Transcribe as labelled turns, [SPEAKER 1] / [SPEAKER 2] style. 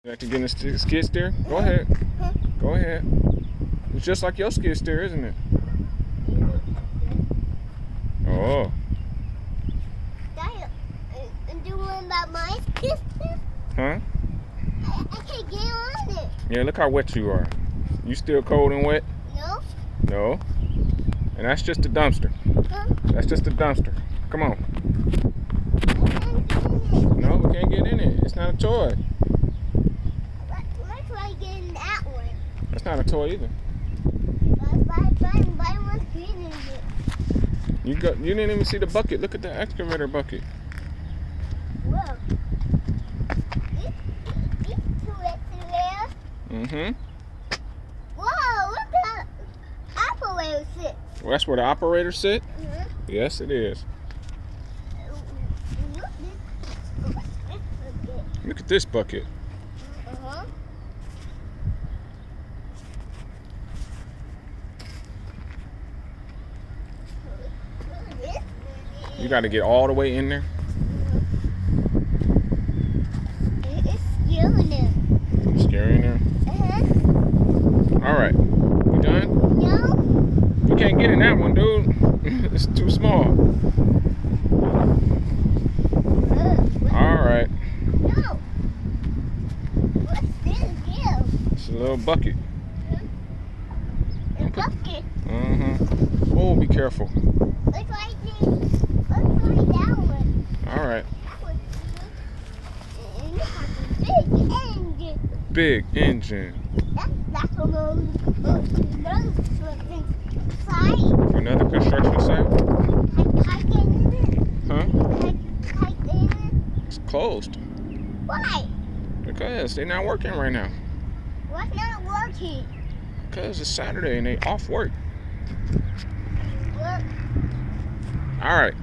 [SPEAKER 1] You like to get in the skid steer? Go ahead. Go ahead. It's just like your skid steer, isn't it? Oh.
[SPEAKER 2] Do you want about my skid steer?
[SPEAKER 1] Huh?
[SPEAKER 2] I can't get on it.
[SPEAKER 1] Yeah, look how wet you are. You still cold and wet?
[SPEAKER 2] No.
[SPEAKER 1] No. And that's just the dumpster.
[SPEAKER 2] Huh?
[SPEAKER 1] That's just the dumpster. Come on.
[SPEAKER 2] I can't get in it.
[SPEAKER 1] No, we can't get in it. It's not a toy.
[SPEAKER 2] Let's try getting that one.
[SPEAKER 1] That's not a toy either.
[SPEAKER 2] Buy one green in it.
[SPEAKER 1] You didn't even see the bucket. Look at the excavator bucket.
[SPEAKER 2] Whoa. These two right there.
[SPEAKER 1] Mm-hmm.
[SPEAKER 2] Whoa, look at the operator sit.
[SPEAKER 1] Well, that's where the operator sit?
[SPEAKER 2] Mm-hmm.
[SPEAKER 1] Yes, it is. Look at this bucket.
[SPEAKER 2] Uh-huh.
[SPEAKER 1] You got to get all the way in there.
[SPEAKER 2] It's scaring him.
[SPEAKER 1] Scary in there.
[SPEAKER 2] Uh-huh.
[SPEAKER 1] All right. You done?
[SPEAKER 2] No.
[SPEAKER 1] You can't get in that one, dude. It's too small. All right.
[SPEAKER 2] No. What's this here?
[SPEAKER 1] It's a little bucket.
[SPEAKER 2] A bucket.
[SPEAKER 1] Mm-hmm. Oh, be careful.
[SPEAKER 2] Let's try this. Let's try that one.
[SPEAKER 1] All right.
[SPEAKER 2] That one's good. And it has a big engine.
[SPEAKER 1] Big engine.
[SPEAKER 2] That's another construction site.
[SPEAKER 1] Another construction site?
[SPEAKER 2] I get in it.
[SPEAKER 1] Huh?
[SPEAKER 2] I get in it.
[SPEAKER 1] It's closed.
[SPEAKER 2] Why?
[SPEAKER 1] Because they're not working right now.
[SPEAKER 2] What's not working?
[SPEAKER 1] Because it's Saturday and they off work.
[SPEAKER 2] Work.
[SPEAKER 1] All right.